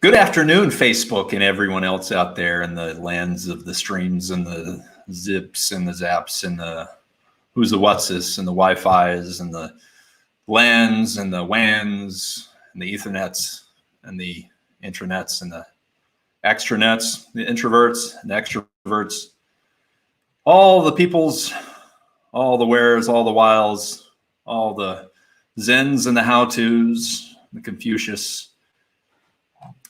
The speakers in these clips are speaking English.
Good afternoon, Facebook and everyone else out there in the lands of the streams and the zips and the zaps and the who's the what's-this and the Wi-Fi's and the LANs and the WANs and the Ethernets and the intranets and the extranets, the introverts and the extroverts, all the peoples, all the wheres, all the whiles, all the Zens and the how-tos, the Confucius.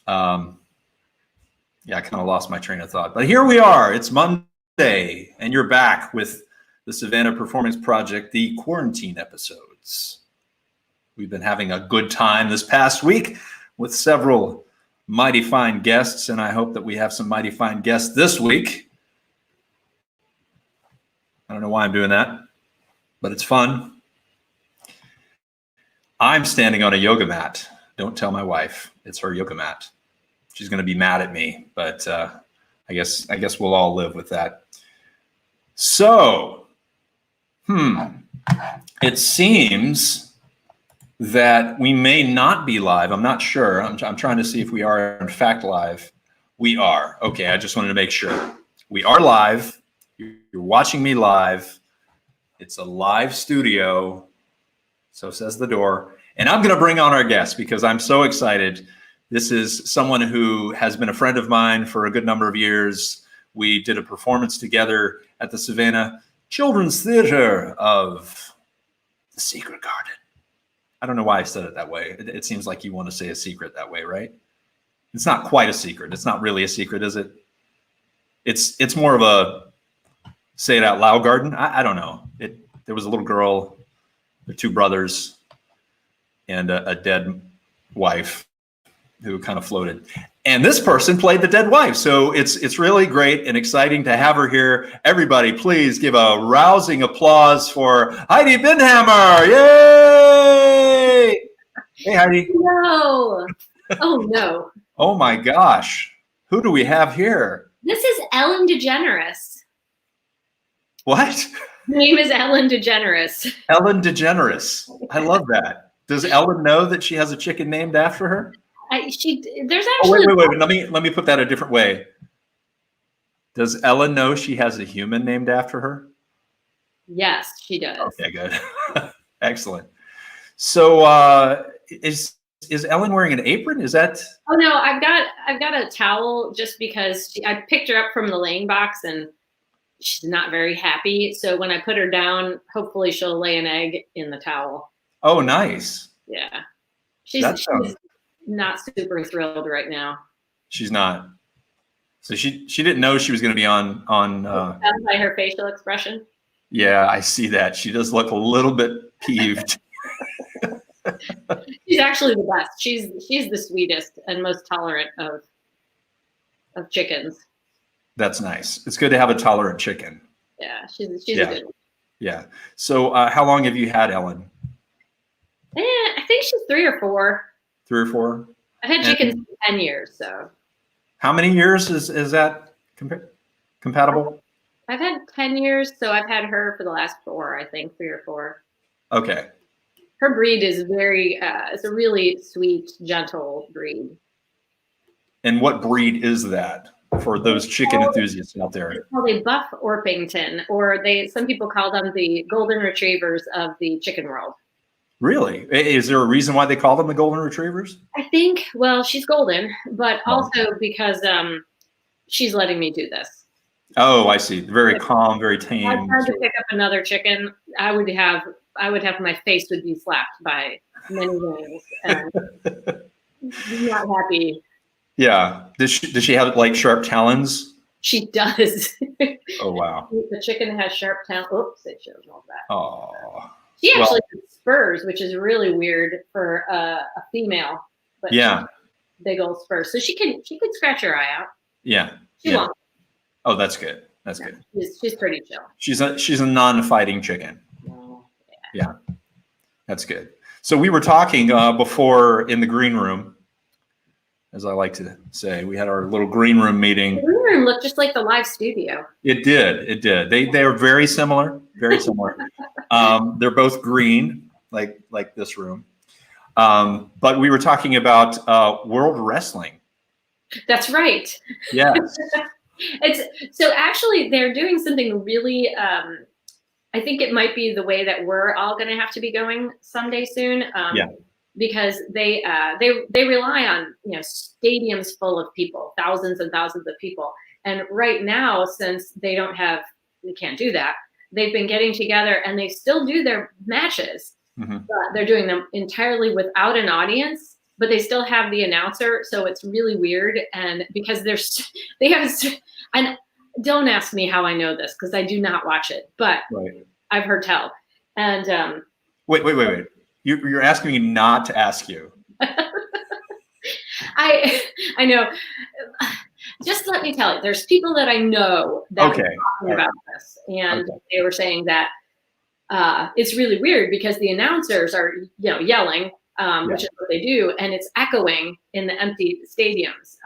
Yeah, I kind of lost my train of thought, but here we are. It's Monday, and you're back with the Savannah Performance Project, the quarantine episodes. We've been having a good time this past week with several mighty fine guests, and I hope that we have some mighty fine guests this week. I don't know why I'm doing that, but it's fun. I'm standing on a yoga mat. Don't tell my wife. It's her yoga mat. She's going to be mad at me, but I guess we'll all live with that. So, it seems that we may not be live. I'm not sure. I'm trying to see if we are in fact live. We are. Okay, I just wanted to make sure. We are live. You're watching me live. It's a live studio. So says the door. And I'm going to bring on our guest because I'm so excited. This is someone who has been a friend of mine for a good number of years. We did a performance together at the Savannah Children's Theater of the Secret Garden. I don't know why I said it that way. It seems like you want to say a secret that way, right? It's not quite a secret. It's not really a secret, is it? It's more of a say it out loud garden. I don't know. There was a little girl, the two brothers, and a dead wife who kind of floated. And this person played the dead wife. So it's really great and exciting to have her here. Everybody, please give a rousing applause for Heidi Bindhammer. Yay! Hey, Heidi. No. Oh, no. Oh, my gosh. Who do we have here? This is Ellen DeGeneres. What? Her name is Ellen DeGeneres. Ellen DeGeneres. I love that. Does Ellen know that she has a chicken named after her? There's actually. Oh, wait. Let me put that a different way. Does Ellen know she has a human named after her? Yes, she does. Okay, good. Excellent. So, is Ellen wearing an apron? Is that? Oh no, I've got a towel just because I picked her up from the laying box and she's not very happy. So when I put her down, hopefully she'll lay an egg in the towel. Oh, nice. Yeah, she's not super thrilled right now. She's not. So she didn't know she was going to be on. By her facial expression. Yeah, I see that. She does look a little bit peeved. She's actually the best. She's the sweetest and most tolerant of chickens. That's nice. It's good to have a tolerant chicken. Yeah, she's a good one. Yeah. So how long have you had Ellen? I think she's 3 or 4. 3 or 4? I've had chickens for 10 years, so. How many years is that compatible? I've had 10 years, so I've had her for the last 4, I think, 3 or 4. Okay. Her breed is it's a really sweet, gentle breed. And what breed is that for those chicken enthusiasts out there? It's called a Buff Orpington, or some people call them the golden retrievers of the chicken world. Really? Is there a reason why they call them the golden retrievers? I think, well, she's golden, but also because she's letting me do this. Oh, I see. Very calm, very tame. If I tried to pick up another chicken, I would have my face would be slapped by many wings, and not happy. Yeah. Does she have like sharp talons? She does. Oh wow. The chicken has sharp talons. Oops, it shows all that. Oh. She actually has spurs, which is really weird for a female. But yeah. Big old spurs, so she could scratch her eye out. Yeah. She won't. Oh, that's good. That's good. She's pretty chill. She's a non-fighting chicken. Yeah. That's good. So we were talking before in the green room, as I like to say. We had our little green room meeting. The green room looked just like the live studio. It did. They are very similar. Very similar. They're both green, like this room. But we were talking about World Wrestling That's right. Yes. It's so actually they're doing something really. I think it might be the way that we're all going to have to be going someday soon. Yeah. Because they rely on stadiums full of people, thousands and thousands of people, and right now since they can't do that, they've been getting together and they still do their matches. Mm-hmm. But they're doing them entirely without an audience, but they still have the announcer, so it's really weird. And because they have, and don't ask me how I know this because I do not watch it, but Right. I've heard tell. And Wait. You're asking me not to ask you. I know. Just let me tell you, there's people that I know that Okay. are talking about this, and they were saying that it's really weird because the announcers are yelling, which is what they do, and it's echoing in the empty stadiums.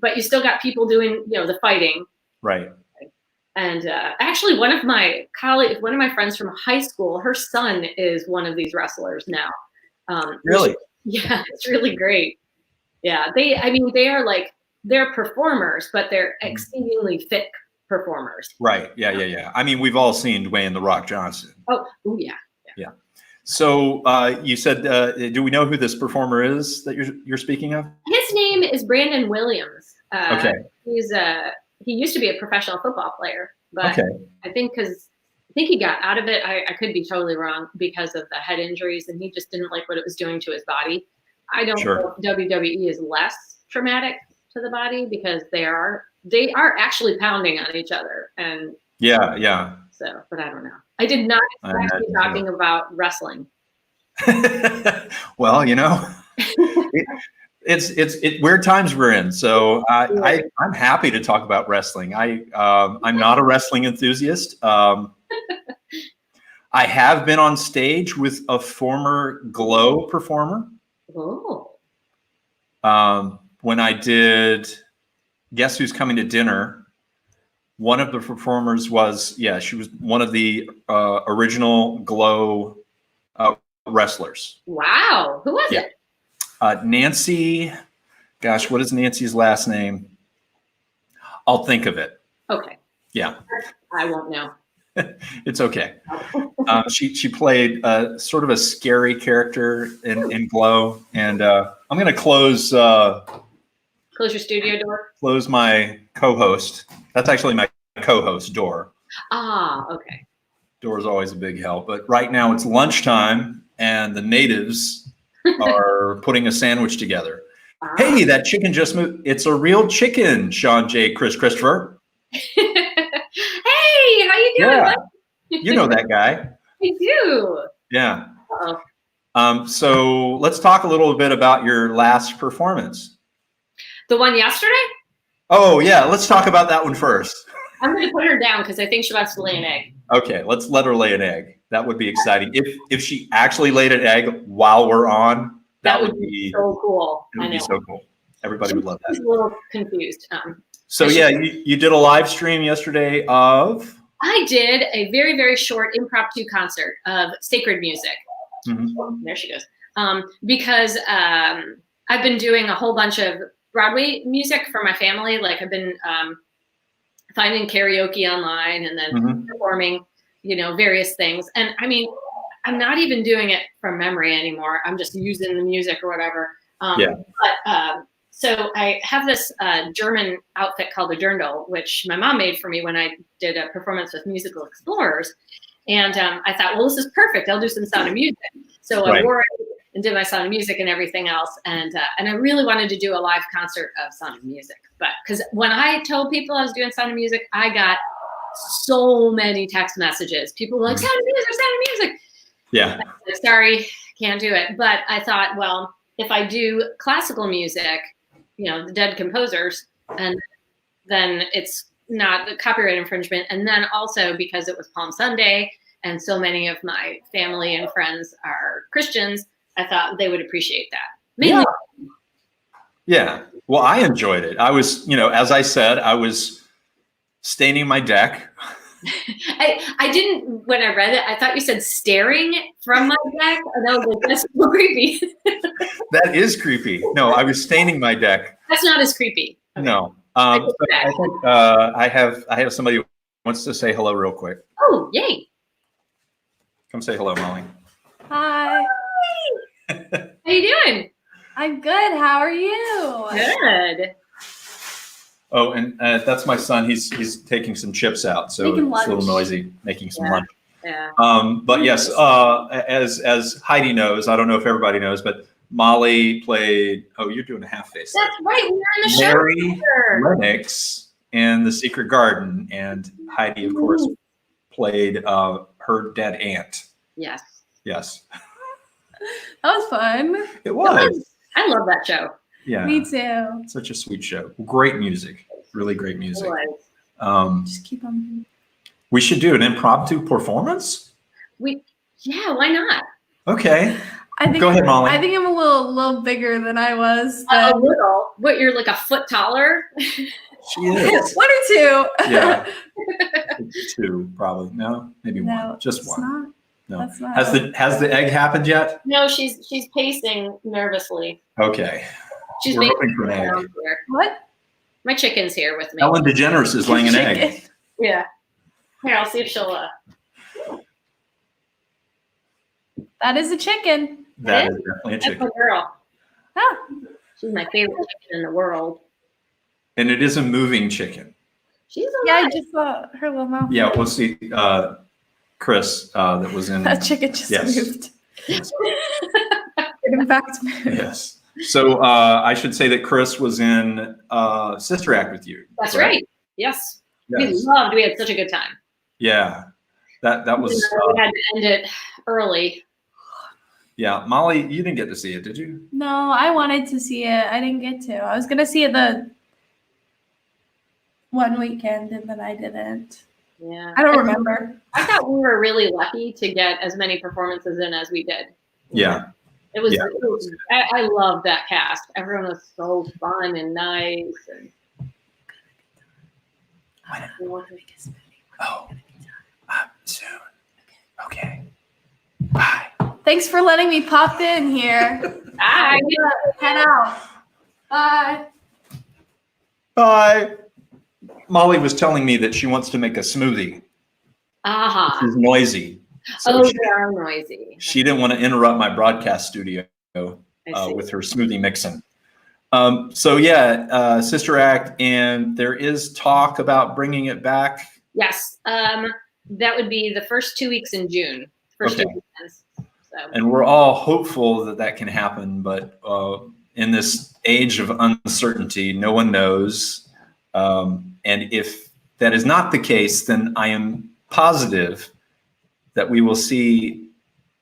But you still got people doing the fighting. Right. And actually, one of my friends from high school, her son is one of these wrestlers now. Really? Yeah, it's really great. Yeah, they are like, they're performers, but they're exceedingly fit performers. Right. Yeah. I mean, we've all seen Dwayne "The Rock" Johnson. Oh yeah. So you said, do we know who this performer is that you're speaking of? His name is Brandon Williams. Okay. He used to be a professional football player, but I think he got out of it. I could be totally wrong because of the head injuries, and he just didn't like what it was doing to his body. I don't know if WWE is less traumatic to the body because they are actually pounding on each other. And yeah. So, but I don't know. I did not expect you talking about wrestling. Well, it's weird times we're in. So I'm happy to talk about wrestling. I'm not a wrestling enthusiast. I have been on stage with a former Glow performer. Oh. When I did Guess Who's Coming to Dinner, one of the performers was, she was one of the original Glow wrestlers. Wow. Who was it? Nancy, gosh, what is Nancy's last name? I'll think of it. Okay. Yeah. I won't know. It's okay. She played sort of a scary character in Glow, and I'm going to close your studio door. Close my co-host. That's actually my co-host, Dor. Ah, okay. Dor's always a big help, but right now it's lunchtime, and the natives are putting a sandwich together. Hey, that chicken just moved. It's a real chicken, Sean J. Christopher. Hey, how you doing? Yeah. You know that guy. I do. Yeah. So let's talk a little bit about your last performance. The one yesterday? Oh, yeah. Let's talk about that one first. I'm going to put her down because I think she wants to lay an egg. Okay, let's let her lay an egg. That would be exciting. If she actually laid an egg while we're on, that would be so cool. It would be so cool. Everybody would love that. She's a little confused. So yeah, you did a live stream yesterday of? I did a very, very short impromptu concert of sacred music. Mm-hmm. Oh, there she goes. Because I've been doing a whole bunch of Broadway music for my family. Like I've been finding karaoke online and then performing, various things. And I mean, I'm not even doing it from memory anymore. I'm just using the music or whatever. So I have this German outfit called the Dirndl, which my mom made for me when I did a performance with Musical Explorers. And I thought, well, this is perfect. I'll do some Sound of Music. So I wore it and did my Sound of Music and everything else. And I really wanted to do a live concert of Sound of Music. But because when I told people I was doing Sound of Music, I got so many text messages. People were like, Sound of Music, Sound of Music. Yeah. Like, sorry, can't do it. But I thought, well, if I do classical music, the dead composers, and then it's not a copyright infringement. And then also because it was Palm Sunday and so many of my family and friends are Christians, I thought they would appreciate that. Mainly. Yeah. Well, I enjoyed it. I was, as I said, I was staining my deck. I didn't, when I read it, I thought you said staring from my deck. And I was like, that's so creepy. That is creepy. No, I was staining my deck. That's not as creepy. No. I So I think I have somebody who wants to say hello real quick. Oh, yay. Come say hello, Molly. Hi. How you doing? I'm good. How are you? Good. Oh, and that's my son. He's taking some chips out, so Making it's a little lunch. noisy, making some Yeah. lunch. Yeah. But yes, as Heidi knows, I don't know if everybody knows, but Molly played. Oh, you're doing a half face. That's right. We were in the show Mary together. Lennox in The Secret Garden, and Heidi, of course, played her dead aunt. Yes. Yes, That was fun. it was. I love that show. Yeah, Me too. such a sweet show. Great music, really great It music. was. Just keep on. We should do an impromptu performance. Yeah, why not? Okay, I think. go ahead, Molly. I think I'm a little bigger than I was. A Then. little. What, you're like a foot taller? She is. 1 or 2. Yeah, 2 probably. No, maybe No, 1. Just it's 1. not. No. That's not. Has the egg happened yet? No, she's pacing nervously. Okay. She's We're making hoping for an egg. sounds here. What? My chicken's here with me. Ellen DeGeneres is laying an egg. Chicken. Yeah. Here, I'll see if she'll. That is a chicken. That is definitely a That's my chicken. girl. Ah, She's my favorite chicken in the world. And it is a moving chicken. She's yeah, I alive. just saw her little mouth. Yeah, we'll see. Chris, that was in. That chicken just Yes. moved. Yes. Get him back to me. Yes. So I should say that Chris was in Sister Act with you. That's correct? right. Yes. Yes. We had such a good time. Yeah. That was. We had to end it early. Yeah, Molly, you didn't get to see it, did you? No, I wanted to see it. I didn't get to. I was gonna see it the one weekend, and then I didn't. Yeah. I don't remember. I thought we were really lucky to get as many performances in as we did. Yeah. It was. Yeah. I love that cast. Everyone was so fun and nice. And Oh, soon. Okay. Bye. Thanks for letting me pop in here. Bye. Head out. Bye. Bye. Molly was telling me that she wants to make a smoothie. Aha. She's noisy. So Oh, she, they are noisy. she didn't want to interrupt my broadcast studio I see. with her smoothie mixing. So yeah, Sister Act, and there is talk about bringing it back. Yes. That would be the first 2 weeks in June. First Okay. 2 weekends. So And we're all hopeful that that can happen, but in this age of uncertainty, no one knows. And if that is not the case, then I am positive that we will see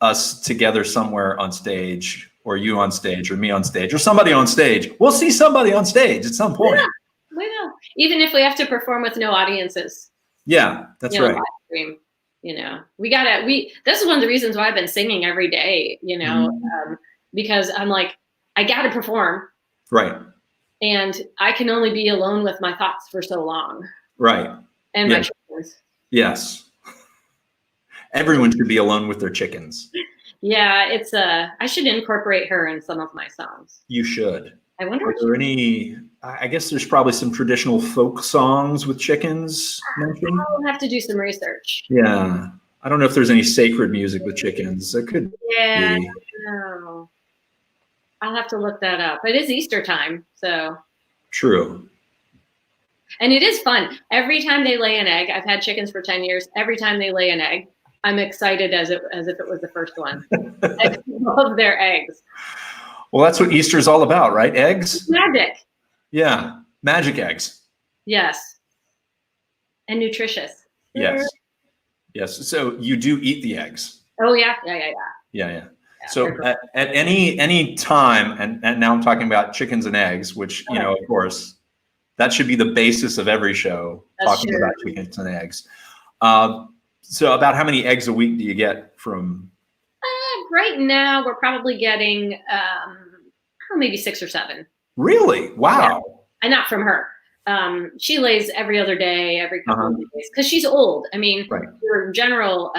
us together somewhere on stage, or you on stage, or me on stage, or somebody on stage. We'll see somebody on stage at some point. Yeah, we will. Even if we have to perform with no audiences. Yeah, that's you know, right. live stream, this is one of the reasons why I've been singing every day, because I'm like, I got to perform. Right. And I can only be alone with my thoughts for so long. Right. And Yeah. my chickens. Yes. Everyone should be alone with their chickens. Yeah, it's I should incorporate her in some of my songs. You should. I wonder Are if there any, I guess there's probably some traditional folk songs with chickens mentioned. I'll have to do some research. Yeah. I don't know if there's any sacred music with chickens. There could Yeah, be. no. I'll have to look that up. It is Easter time, so. True. And it is fun. Every time they lay an egg, I've had chickens for 10 years. Every time they lay an egg, I'm excited as if it was the first one. I love their eggs. Well, that's what Easter's all about, right? Eggs? Magic. Yeah. Magic eggs. Yes. And nutritious. Yes. Yes. So you do eat the eggs. Oh, yeah. Yeah. Yeah, So they're at any time, and now I'm talking about chickens and eggs, which, of course, that should be the basis of every show, That's talking true. about chickens and eggs. So about how many eggs a week do you get from? Right now, we're probably getting maybe 6 or 7. Really? Wow. And not from her. She lays every other day, every couple of days, because she's old. I mean, Right. your general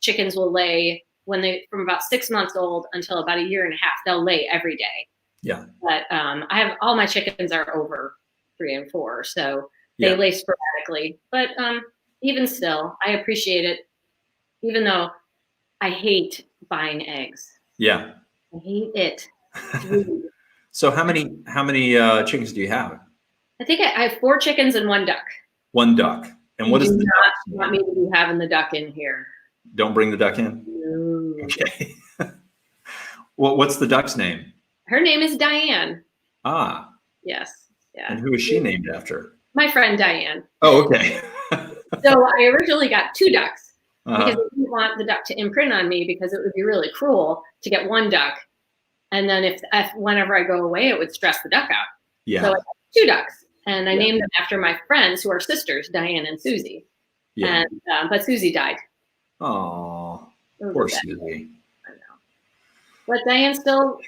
chickens will lay from about 6 months old until about 1.5 years. They'll lay every day. Yeah. But I have all my chickens are over 3 and 4. So they lay sporadically. But even still, I appreciate it, even though I hate buying eggs. Yeah. I hate it. So how many chickens do you have? I think I have 4 chickens and 1 duck. 1 duck. And what is the not duck's want name? me to be having the duck in here. Don't bring the duck in? No. Okay. Well, what's the duck's name? Her name is Diane. Ah. Yes. Yeah. And who is she named after? My friend Diane. Oh, okay. So I originally got 2 ducks because Uh-huh. I didn't want the duck to imprint on me because it would be really cruel to get 1 duck. And then if whenever I go away, it would stress the duck out. Yeah. So I got 2 ducks. And I Yeah. named them after my friends who are sisters, Diane and Susie. Yeah. And but Susie died. Oh, It was poor a bad- Susie. I know. But Diane's still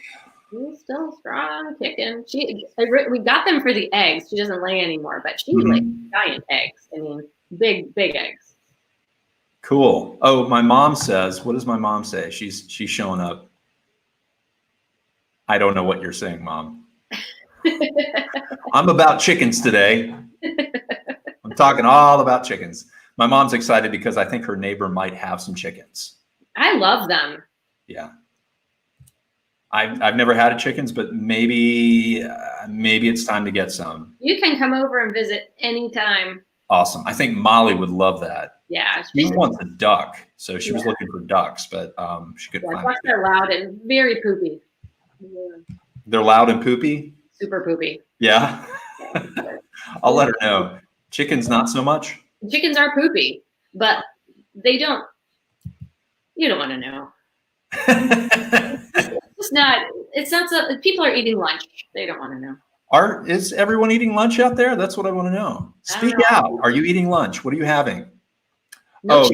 strong, kicking. We got them for the eggs. She doesn't lay anymore, but she lays giant eggs. I mean, big eggs. Cool. Oh, my mom says, what does my mom say? She's showing up. I don't know what you're saying, Mom. I'm about chickens today. I'm talking all about chickens. My mom's excited because I think her neighbor might have some chickens. I love them. Yeah. I've never had a chickens, but maybe it's time to get some. You can come over and visit anytime. Awesome. I think Molly would love that. Yeah. She wants a duck, so she was looking for ducks, but she couldn't find Ducks it. are loud and very poopy. They're loud and poopy? Super poopy. Yeah. I'll let her know. Chickens, not so much? Chickens are poopy, but you don't want to know. It's not so, people are eating lunch. They don't want to know. Is everyone eating lunch out there? That's what I want to know. Speak out. Are you eating lunch? What are you having? No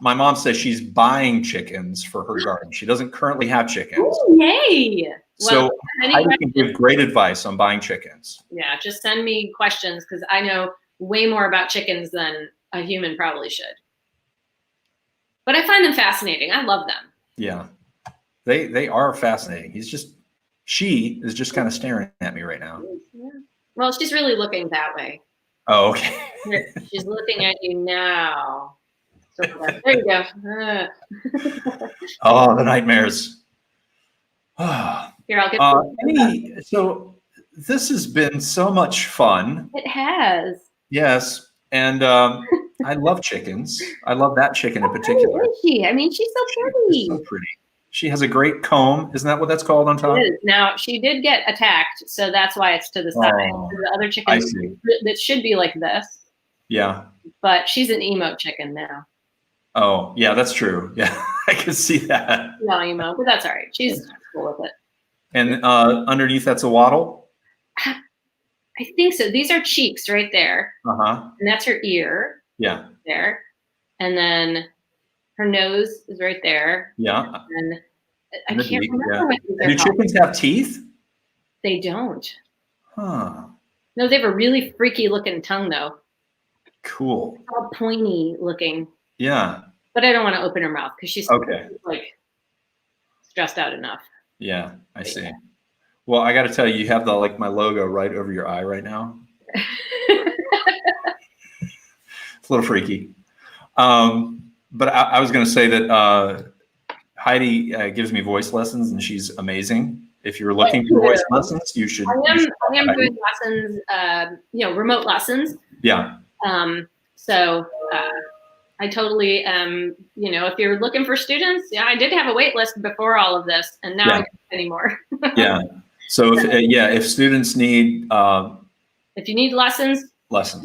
My mom says she's buying chickens for her garden. She doesn't currently have chickens. Ooh, yay. So I can give great advice on buying chickens. Yeah, just send me questions because I know way more about chickens than a human probably should. But I find them fascinating. I love them. Yeah, they are fascinating. She is just kind of staring at me right now. Yeah. Well, she's really looking that way. Oh, okay. She's looking at you now. So there you go. Oh, the nightmares. Here, I'll get. So this has been so much fun. It has. Yes, and I love chickens. I love that chicken in particular. Who is she? I mean, she's so pretty. She's so pretty. She has a great comb. Isn't that what that's called on top? It is. Now, she did get attacked, so that's why it's to the side. Oh, The other chickens that should be like this. Yeah. But she's an emo chicken now. Oh, yeah, that's true. Yeah, I can see that. No emo, but that's all right. She's cool with it. And underneath that's a wattle? I think so. These are cheeks right there. Uh-huh. And that's her ear. Yeah. There. And then her nose is right there. Yeah. And I can't remember what these are Do called. chickens have teeth? They don't. Huh. No, they have a really freaky looking tongue though. Cool. It's all pointy looking. Yeah. But I don't want to open her mouth because she's like stressed out enough. Yeah, I see. Well, I got to tell you, you have my logo right over your eye right now. It's a little freaky. But I was going to say that Heidi gives me voice lessons, and she's amazing. If you're looking for voice lessons, you should. I am doing lessons, remote lessons. Yeah. So I totally am, if you're looking for students, I did have a wait list before all of this, and now I don't anymore. Yeah. So if students need if you need lessons, a lesson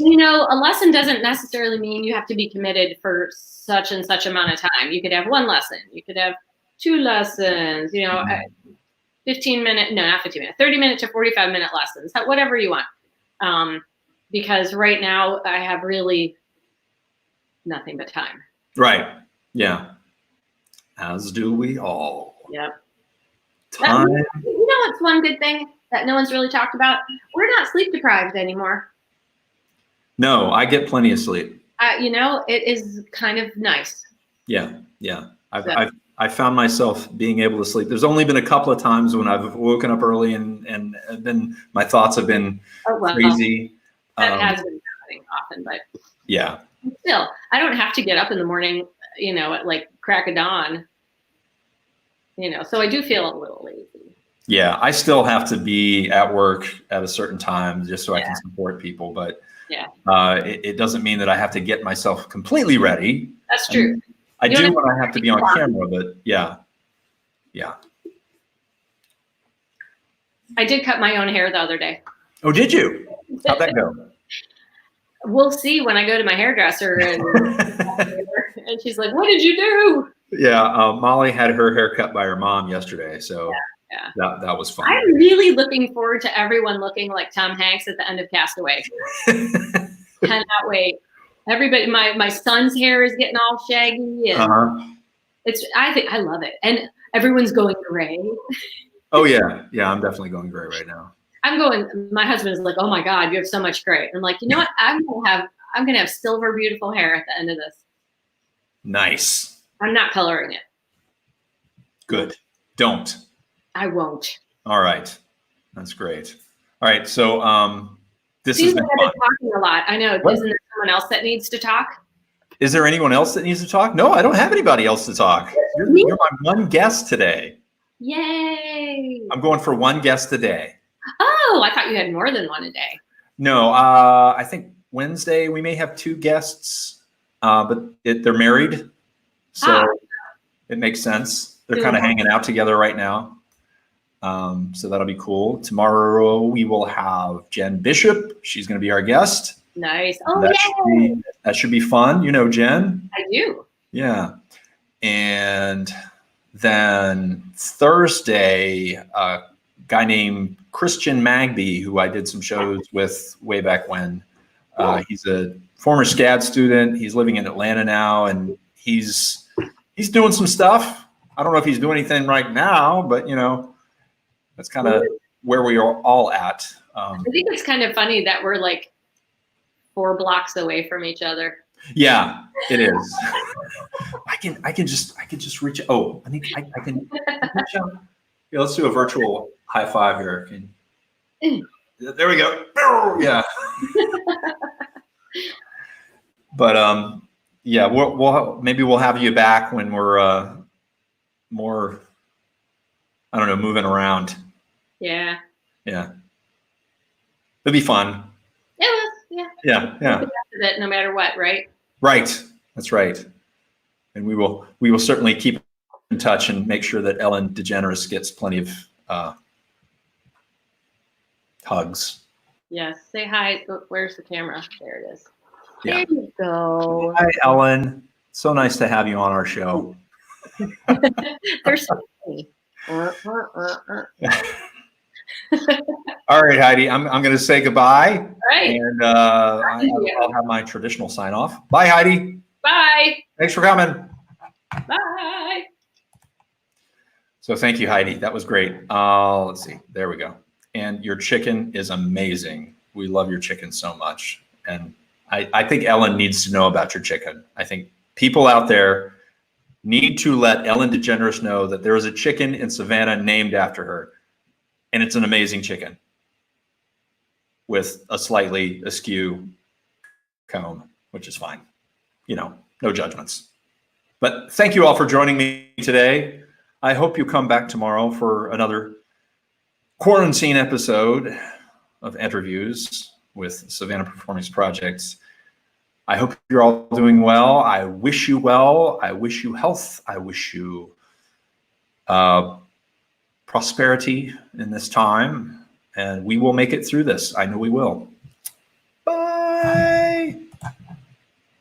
doesn't necessarily mean you have to be committed for such and such amount of time. You could have 1 lesson, you could have 2 lessons, 30-minute to 45-minute lessons, whatever you want. Because right now I have really nothing but time. Right. Yeah. As do we all. Yep. Time. What's one good thing that no one's really talked about? We're not sleep deprived anymore. No, I get plenty of sleep. It is kind of nice. Yeah. Yeah. I've I found myself being able to sleep. There's only been a couple of times when I've woken up early and then my thoughts have been crazy. That has been happening often, but yeah. Still, I don't have to get up in the morning, at like crack of dawn, so I do feel a little lazy. Yeah, I still have to be at work at a certain time just so I can support people, but it doesn't mean that I have to get myself completely ready. That's true. I do when I have to be on camera, but yeah. I did cut my own hair the other day. Oh, did you? How'd that go? We'll see when I go to my hairdresser and she's like, "What did you do?" Yeah, Molly had her hair cut by her mom yesterday, so that was fun. I'm really looking forward to everyone looking like Tom Hanks at the end of Castaway. Cannot wait. Everybody, my son's hair is getting all shaggy, and I love it, and everyone's going gray. Oh yeah, I'm definitely going gray right now. My husband is like, "Oh my God, you have so much gray." I'm like, you know what? I'm gonna have silver, beautiful hair at the end of this. Nice. I'm not coloring it. Good. Don't. I won't. All right. That's great. All right. So this Seems has been like fun. I've been talking a lot. I know. What? Isn't there someone else that needs to talk? Is there anyone else that needs to talk? No, I don't have anybody else to talk. You're my one guest today. Yay. I'm going for one guest a day. Oh, I thought you had more than one a day. No, I think Wednesday we may have 2 guests, but they're married, so it makes sense. They're kind of hanging out together right now, so that'll be cool. Tomorrow we will have Jen Bishop. She's going to be our guest. Nice. Oh, that should be fun. You know Jen? I do. Yeah. And then Thursday, a guy named Christian Magby, who I did some shows with way back when. He's a former SCAD student. He's living in Atlanta now, and he's doing some stuff. I don't know if he's doing anything right now, but that's kind of where we are all at. I think it's kind of funny that we're like 4 blocks away from each other. Yeah, it is. I can just reach. Oh, I can reach out. Yeah, let's do a virtual high five here. There we go. Yeah. But yeah, maybe we'll have you back when we're more, I don't know, moving around. Yeah. Yeah. It'll be fun. Yeah. Yeah. No matter what, right? Right. That's right. And we will certainly keep in touch and make sure that Ellen DeGeneres gets plenty of hugs. Yes. Say hi. Where's the camera? There it is. Yeah. There you go. Hi, Ellen. So nice to have you on our show. They're so funny. All right, Heidi, I'm going to say goodbye. All right. And I'll have my traditional sign off. Bye, Heidi. Bye. Thanks for coming. Bye. So thank you, Heidi. That was great. Let's see. There we go. And your chicken is amazing. We love your chicken so much. And I think Ellen needs to know about your chicken. I think people out there need to let Ellen DeGeneres know that there is a chicken in Savannah named after her. And it's an amazing chicken with a slightly askew comb, which is fine. No judgments. But thank you all for joining me today. I hope you come back tomorrow for another quarantine episode of interviews with Savannah Performance Projects. I hope you're all doing well. I wish you well. I wish you health. I wish you prosperity in this time, and we will make it through this. I know we will.